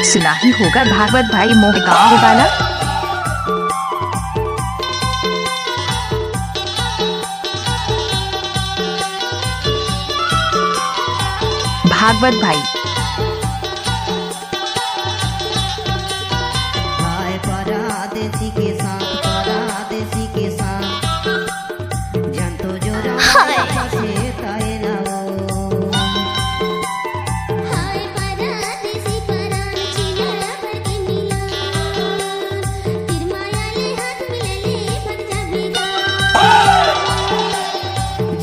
सुना ही होगा भागवत भाई मोह गाँव वाला। भागवत भाई परदेसी के साथ परदेसी के साथ जंतो जो से ताए ना वो हाय परदेसी परान चिना भर के मिला फिर माया ले हाथ मिले भर जाबेगा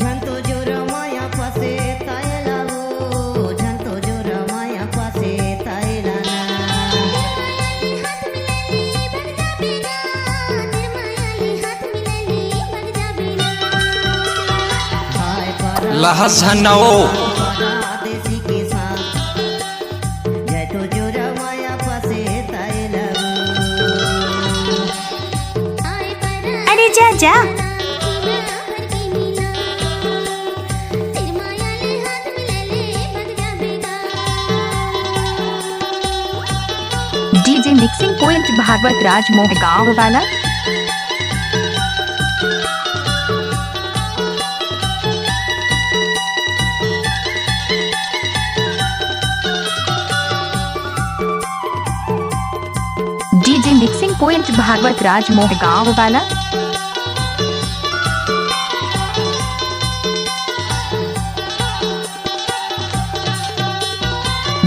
जंतो जो रमाया फसे ताए ला वो जंतो जो रमाया फसे ताए ला ना लहसनओ परदेसी के साथ जय तो जो रमाया फसे ताए ला अरे जा जा डीजे मिक्सिंग पॉइंट भागवत राज मोह गाँव वाला। डीजे मिक्सिंग पॉइंट भागवत राज मोह गाँव वाला।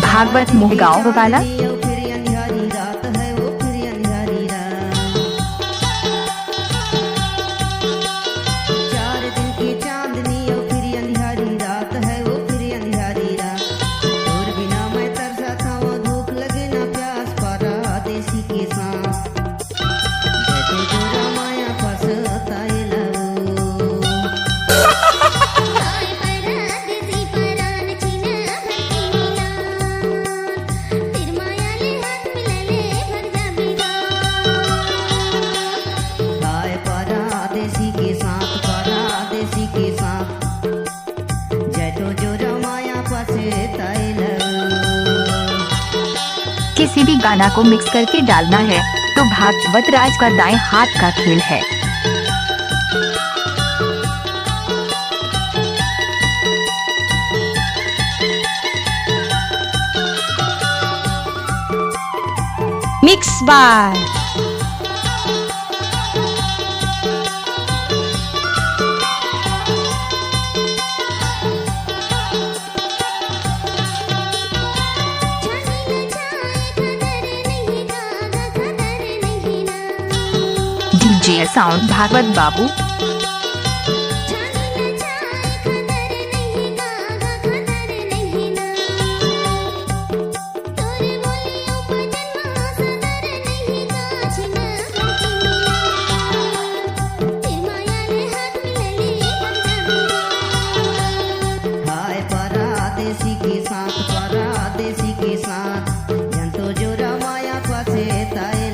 भागवत मोह गाँव वाला। फिर अंधियारी रात है वो फिर अंधियारी रात 4 दिन की चांदनी ओ फिर अंधियारी रात है वो फिर अंधियारी रात और बिना मैं तरसा था वो धूप लगे ना प्यास परदेसी के साथ जैसे जो रमाया फसता है परदेसी के साथ परदेसी के साथ जय तो जो रमाया फसे ताए किसी भी गाना को मिक्स करके डालना है तो भागवत राज का दाएं हाथ का खेल है। Mix by DJ sound Bhagwat बाबू। हाय परदेसी के साथ परदेसी के साथ जंतो जो रमाया फसे ताए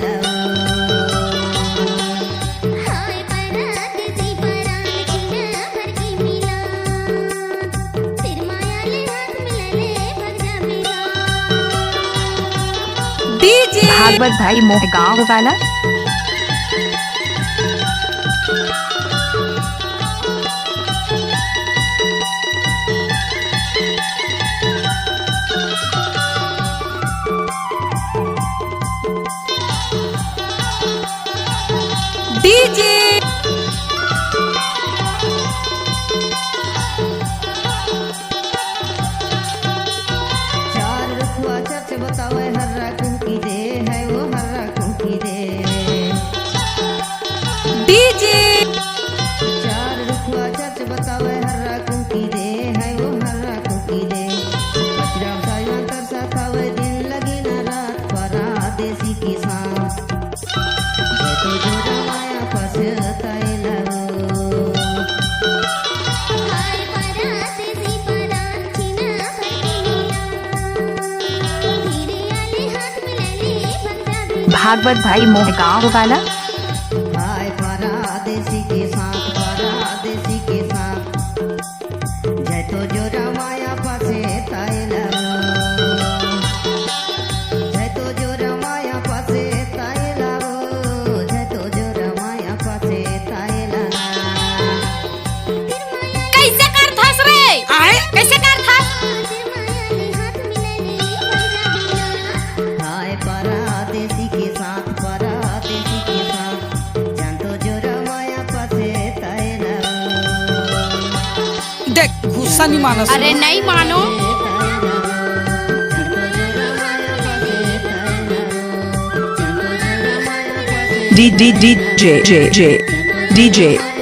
भागवत भाई मोह गाँव वाला। डीजे चार रखुआ चर्च बतावे हर्रा कुकी दे है वो हर्रा कुकी दे डीजे चार रखुआ चर्च बतावे हर्रा कुकी दे है वो हर्रा कुकी दे अजराम साया तरसा खावे दिन लगी ना रात परदेसी के साथ जय तो जो रमाया फसता है भागवत भाई मोह गाँव वाला। हाय परदेसी के साथ परदेसी के साथ जय तो जो रमाया फसे ताए जय तो ऐसा नहीं माना अरे नहीं मानो। DJ